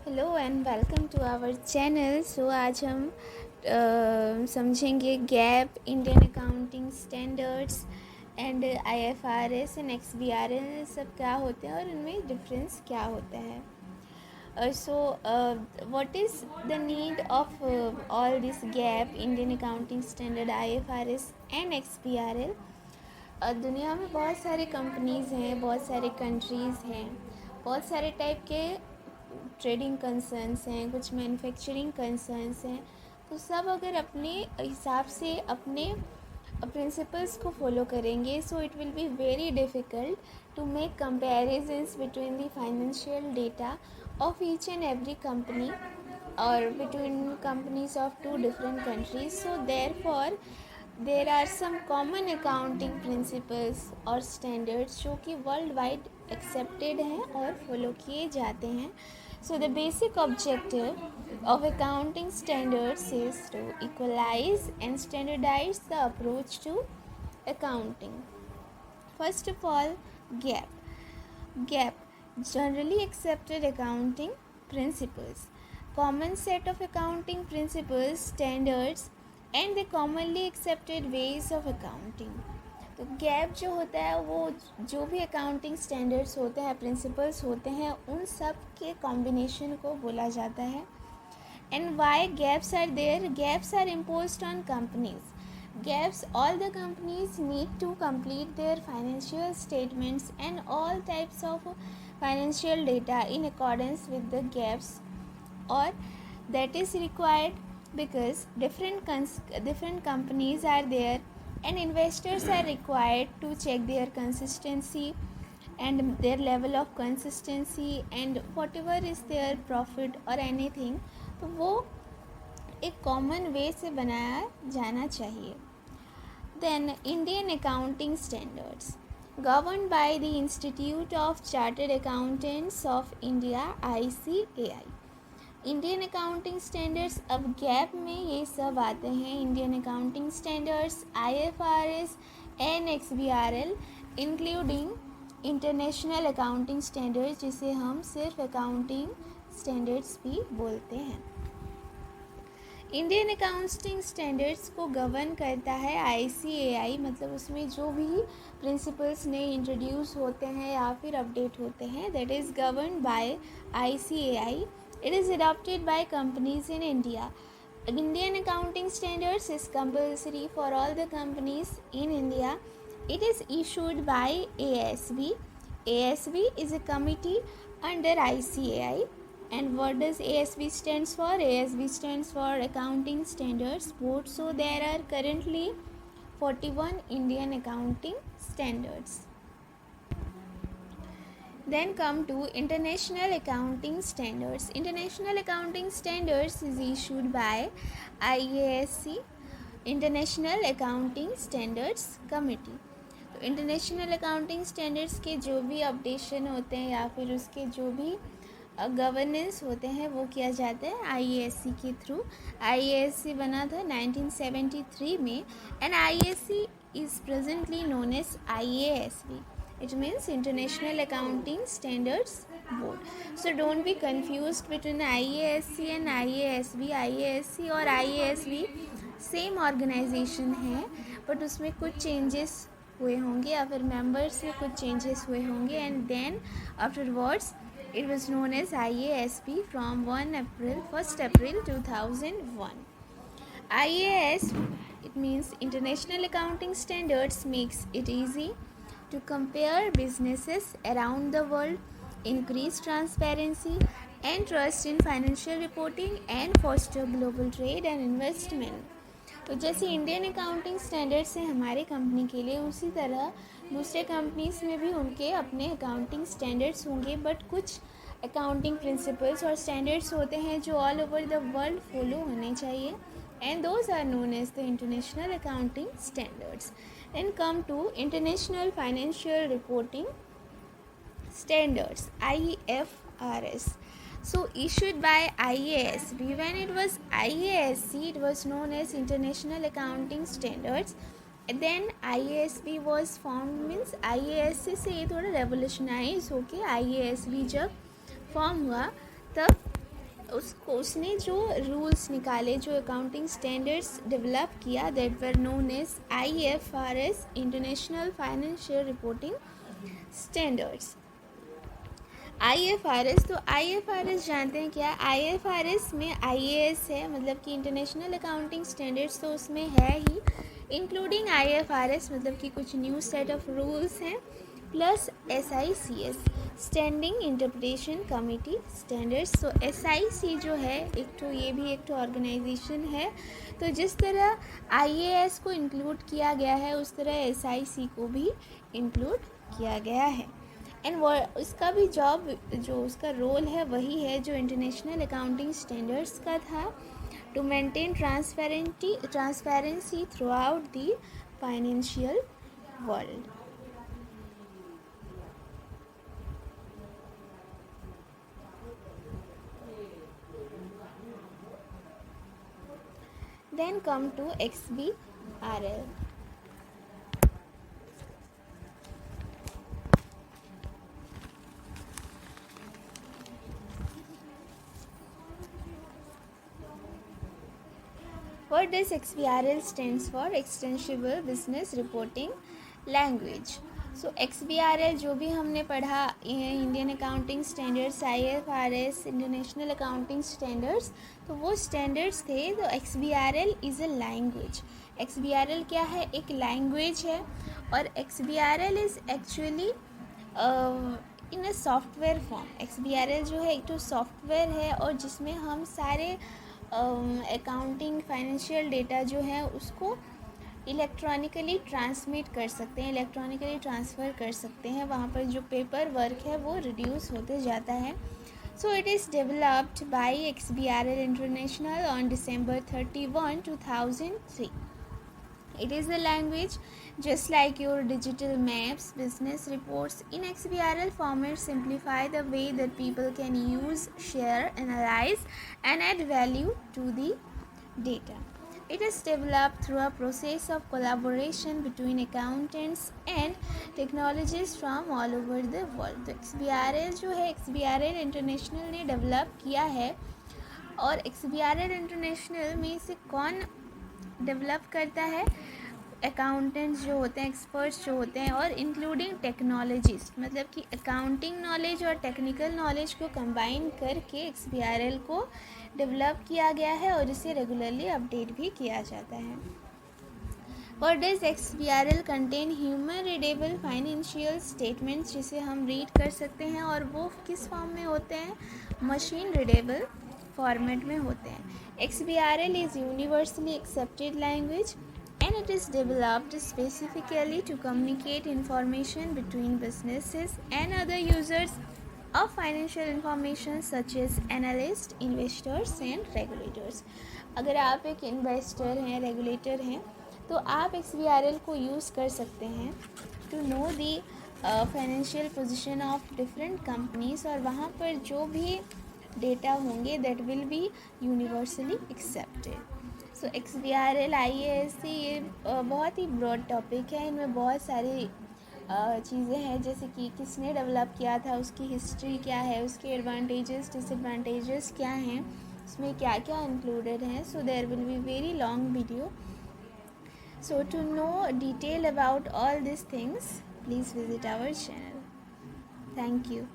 Hello and welcome to our channel. So आज हम समझेंगे GAAP, Indian accounting standards and IFRS and XBRL सब क्या होते हैं और उनमें डिफरेंस क्या होता है। So what is the need of all this GAAP, Indian accounting standard, IFRS and XBRL. दुनिया में बहुत सारे कंपनीज़ हैं, बहुत सारे कंट्रीज़ हैं, बहुत सारे टाइप के ट्रेडिंग कंसर्न्स हैं, कुछ मैन्युफैक्चरिंग कंसर्न्स हैं। तो सब अगर अपने हिसाब से अपने प्रिंसिपल्स को फॉलो करेंगे, so it will be very difficult to make comparisons between the financial data of each and every company और between companies of two different countries. So therefore there are some common accounting principles और standards जो कि world wide accepted हैं और follow किए जाते हैं. So the basic objective of accounting standards is to equalize and standardize the approach to accounting. First of all, GAAP. GAAP, generally accepted accounting principles. Common set of accounting principles, standards and the commonly accepted ways of accounting. तो gap जो होता है वो जो भी accounting standards होते हैं, principles होते हैं, उन सब के कॉम्बिनेशन को बोला जाता है. And why GAAPs are there? GAAPs are imposed on companies. GAAPs, all the companies need to complete their financial statements and all types of financial data in accordance with the GAAPs, और that is required because different companies are there and investors are required to check their consistency and their level of consistency and whatever is their profit or anything. तो वो एक common वे से बनाया जाना चाहिए. Then Indian accounting standards governed by the Institute of Chartered Accountants of India, ICAI. Indian accounting standards, अब GAAP में ये सब आते हैं. Indian accounting standards, IFRS and XBRL, including international accounting standards, जिसे हम सिर्फ अकाउंटिंग स्टैंडर्ड्स भी बोलते हैं. इंडियन अकाउंटिंग स्टैंडर्ड्स को गवर्न करता है आईसीएआई, मतलब उसमें जो भी प्रिंसिपल्स नए इंट्रोड्यूस होते हैं या फिर अपडेट होते हैं, that is govern by ICAI. It is adopted by companies in India. Indian accounting standards is compulsory for all the companies in India. It is issued by ASB. ASB is a committee under ICAI. And what does ASB stands for? ASB stands for Accounting Standards Board. So there are currently 41 Indian accounting standards. Then come to International Accounting Standards. International Accounting Standards is issued by IASC, International Accounting Standards Committee. तो international accounting standards के जो भी updation होते हैं या फिर उसके जो भी गवर्नेंस होते हैं वो किया जाता है आईएएससी के थ्रू. आईएएससी बना था 1973 में and IASC is presently known as IASB. It means International Accounting Standards Board. So don't be confused between IASC and IASB. IASC और IASB सेम ऑर्गेनाइजेशन है, बट उसमें कुछ चेंजेस हुए होंगे या फिर मेंबर्स में कुछ चेंजेस हुए होंगे. And then afterwards it was known as IASB from 1st April 2001. IAS, it means International Accounting Standards, makes it easy to compare businesses around the world, increase transparency and trust in financial reporting and foster global trade and investment. तो जैसे Indian accounting standards हैं हमारे company के लिए, उसी तरह दूसरे companies में भी उनके अपने अकाउंटिंग स्टैंडर्ड्स होंगे, बट कुछ अकाउंटिंग प्रिंसिपल्स और स्टैंडर्ड्स होते हैं जो all over the world follow होने चाहिए, and those are known as the International Accounting Standards. Then come to International Financial Reporting Standards, IFRS. So issued by IASB. When it was IASC, it was known as International Accounting Standards. And then IASB was formed, means IASC से ये थोड़ा revolutionise होके IASB जब form हुआ तब उसने जो rules निकाले, जो अकाउंटिंग स्टैंडर्ड्स डेवलप किया, that were known as IFRS, international financial reporting standards. IFRS, तो IFRS जानते हैं क्या? IFRS में IAS है, मतलब कि इंटरनेशनल अकाउंटिंग स्टैंडर्ड्स तो उसमें है ही, इंक्लूडिंग IFRS, मतलब कि कुछ न्यू सेट ऑफ रूल्स हैं, plus SICS, standing interpretation committee standards. तो SIC जो है एक तो, ये भी एक तो ऑर्गेनाइजेशन है। तो जिस तरह IAS को इंक्लूड किया गया है उस तरह SIC को भी इंक्लूड किया गया है। एंड वो उसका भी जॉब, जो उसका रोल है वही है जो इंटरनेशनल अकाउंटिंग स्टैंडर्ड्स का था, to maintain transparency throughout the financial world. Then come to XBRL. What does XBRL stands for? Extensible Business Reporting Language. So XBRL जो भी हमने पढ़ा, Indian accounting standards, IFRS, international accounting standards, तो वो standards थे। तो XBRL is a language. XBRL क्या है? एक लैंग्वेज है। और XBRL is actually in a software form. XBRL जो है एक तो सॉफ्टवेयर है, और जिसमें हम सारे अकाउंटिंग फाइनेंशियल डेटा जो है उसको इलेक्ट्रॉनिकली ट्रांसमिट कर सकते हैं, इलेक्ट्रॉनिकली ट्रांसफ़र कर सकते हैं। वहाँ पर जो पेपर वर्क है वो रिड्यूस होते जाता है। So it is developed by XBRL international on December 31, 2003. It is a language just like your digital maps, business reports. In XBRL format simplify the way that people can use, share, analyze and add value to the data. It is developed through a process of collaboration between accountants and technologists from all over the world. तो XBRL जो है, XBRL international ने develop किया है। और XBRL international में से कौन डेवलप करता है? अकाउंटेंट्स जो होते हैं, एक्सपर्ट्स जो होते हैं, और इंक्लूडिंग टेक्नोलॉजिस्ट, मतलब कि अकाउंटिंग नॉलेज और टेक्निकल नॉलेज को कंबाइन करके XBRL को डेवलप किया गया है, और इसे रेगुलरली अपडेट भी किया जाता है। What does XBRL contain? Human readable financial statements, जिसे हम रीड कर सकते हैं, और वो किस फॉर्म में होते हैं? मशीन रीडेबल फॉर्मेट में होते हैं। XBRL is universally accepted language and it is developed specifically to communicate information between businesses and other users of financial information such as analysts, investors and regulators. अगर आप एक investor हैं, regulator हैं, तो आप XBRL को यूज़ कर सकते हैं to know the financial position of different companies, और वहाँ पर जो भी डेटा होंगे that will be universally accepted. So XBRL, IAS, ये बहुत ही ब्रॉड टॉपिक है। इनमें बहुत सारी चीज़ें हैं, जैसे कि किसने डेवलप किया था, उसकी हिस्ट्री क्या है, उसके एडवांटेजेस डिसएडवांटेजेस क्या हैं, उसमें क्या क्या इंक्लूडेड हैं। So there will be very long video. So to know detail about all these things, please visit our channel. Thank you.